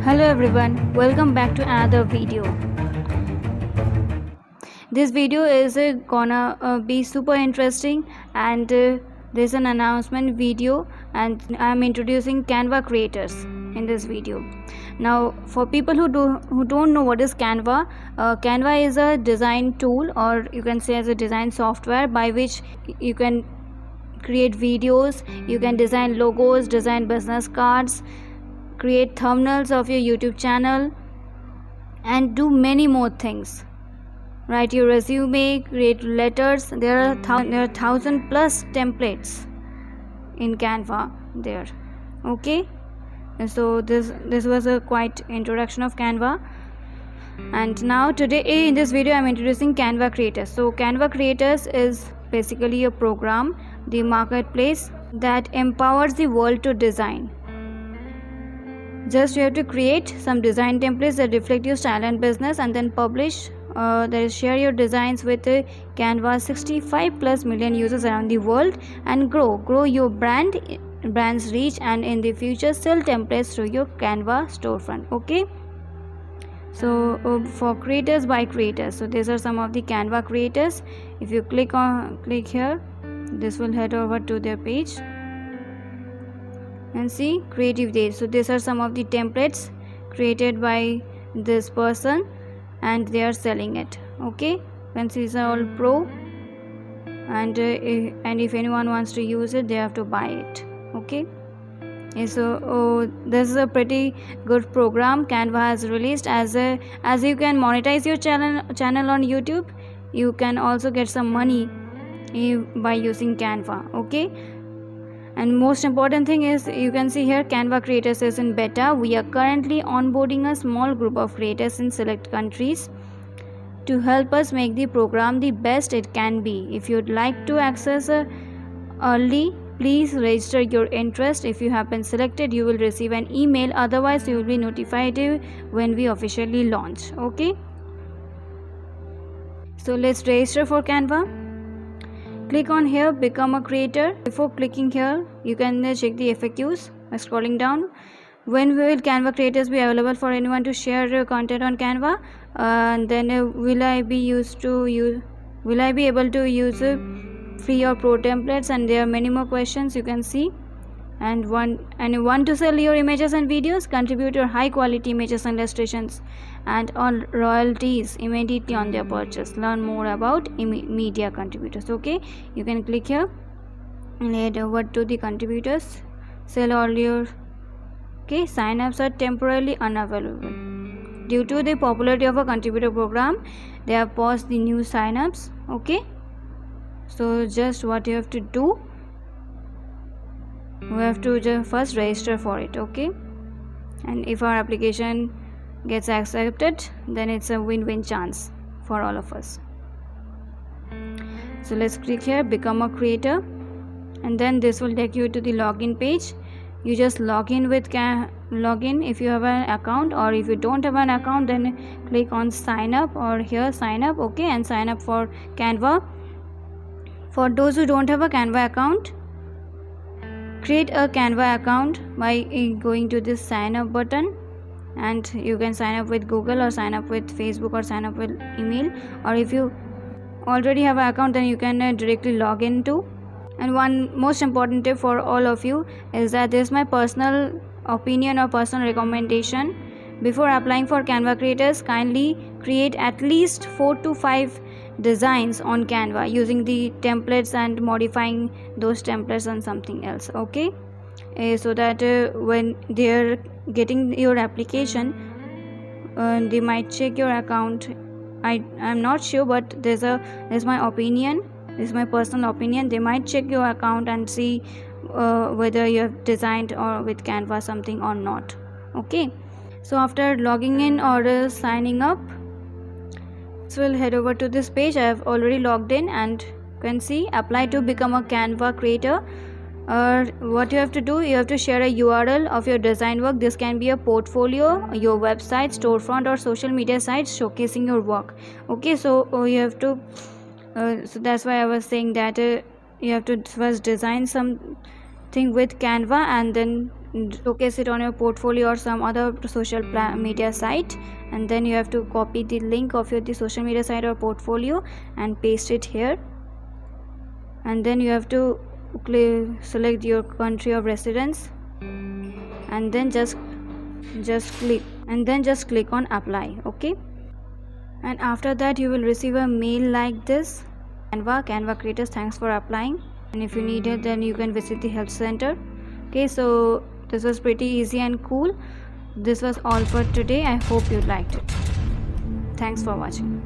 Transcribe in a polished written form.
Hello everyone, welcome back to another video. This video is gonna be super interesting, and there's an announcement video, and I'm introducing Canva Creators in this video. Now for people who don't know what is Canva, Canva is a design tool, or you can say as a design software by which you can create videos, you can design logos, design business cards, create thumbnails of your YouTube channel, and do many more things. Write your resume, create letters. There are 1,000 plus templates in Canva there. Okay, and so this was a quite introduction of Canva. And now today in this video I'm introducing Canva Creators. So Canva Creators is basically a program, the marketplace that empowers the world to design. Just you have to create some design templates that reflect your style and business, and then publish, share your designs with Canva's 65 plus million users around the world, and grow your brand's reach, and in the future sell templates through your Canva storefront. Okay, so for creators by creators, so these are some of the Canva creators. If you click here, this will head over to their page and see creative days. So these are some of the templates created by this person and they are selling it. Okay, you can see these are all pro, and if anyone wants to use it, they have to buy it. Okay, so this is a pretty good program Canva has released. As you can monetize your channel on YouTube, you can also get some money by using Canva. Okay, and most important thing is, you can see here Canva Creators is in beta. We are currently onboarding a small group of creators in select countries to help us make the program the best it can be. If you'd like to access early, please register your interest. If you have been selected, you will receive an email. Otherwise, you will be notified when we officially launch. Okay, so let's register for Canva. Click on here, become a creator. Before clicking here, you can check the FAQs by scrolling down. When will Canva Creators be available for anyone to share content on Canva? And then will I be able to use free or pro templates? And there are many more questions you can see. And want to sell your images and videos? Contribute your high quality images and illustrations and on royalties immediately on their purchase. Learn more about media contributors. Okay, you can click here and head over to the contributors. Sell all your sign-ups are temporarily unavailable due to the popularity of a contributor program. They have paused the new sign-ups. Okay, so just what you have to do, we have to just first register for it. Okay, and if our application gets accepted, then it's a win-win chance for all of us. So let's click here, become a creator, and then this will take you to the login page. You just log in with login if you have an account, or if you don't have an account, then click on sign up, or here sign up. Okay, and sign up for Canva. For those who don't have a Canva account, create a Canva account by going to this sign up button, and you can sign up with Google, or sign up with Facebook, or sign up with email. Or if you already have an account, then you can directly log into. And one most important tip for all of you is that this is my personal opinion or personal recommendation. Before applying for Canva Creators, kindly create at least 4 to 5 designs on Canva using the templates and modifying those templates on something else. Okay, so that when they're getting your application, they might check your account. I'm not sure, but this is my opinion. This is my personal opinion. They might check your account and see whether you have designed or with Canva something or not. Okay, so after logging in or signing up, so we'll head over to this page. I have already logged in, and you can see apply to become a Canva creator. What you have to do, you have to share a URL of your design work. This can be a portfolio, your website, storefront, or social media sites showcasing your work. Okay, so you have to so that's why I was saying that you have to first design something with Canva, and then showcase it on your portfolio or some other social media site, and then you have to copy the link of the social media site or portfolio and paste it here, and then you have to select your country of residence, and then just click on apply. Okay, and after that you will receive a mail like this: Canva Creators, thanks for applying, and if you need it then you can visit the help center. Okay, so this was pretty easy and cool. This was all for today. I hope you liked it. Thanks for watching.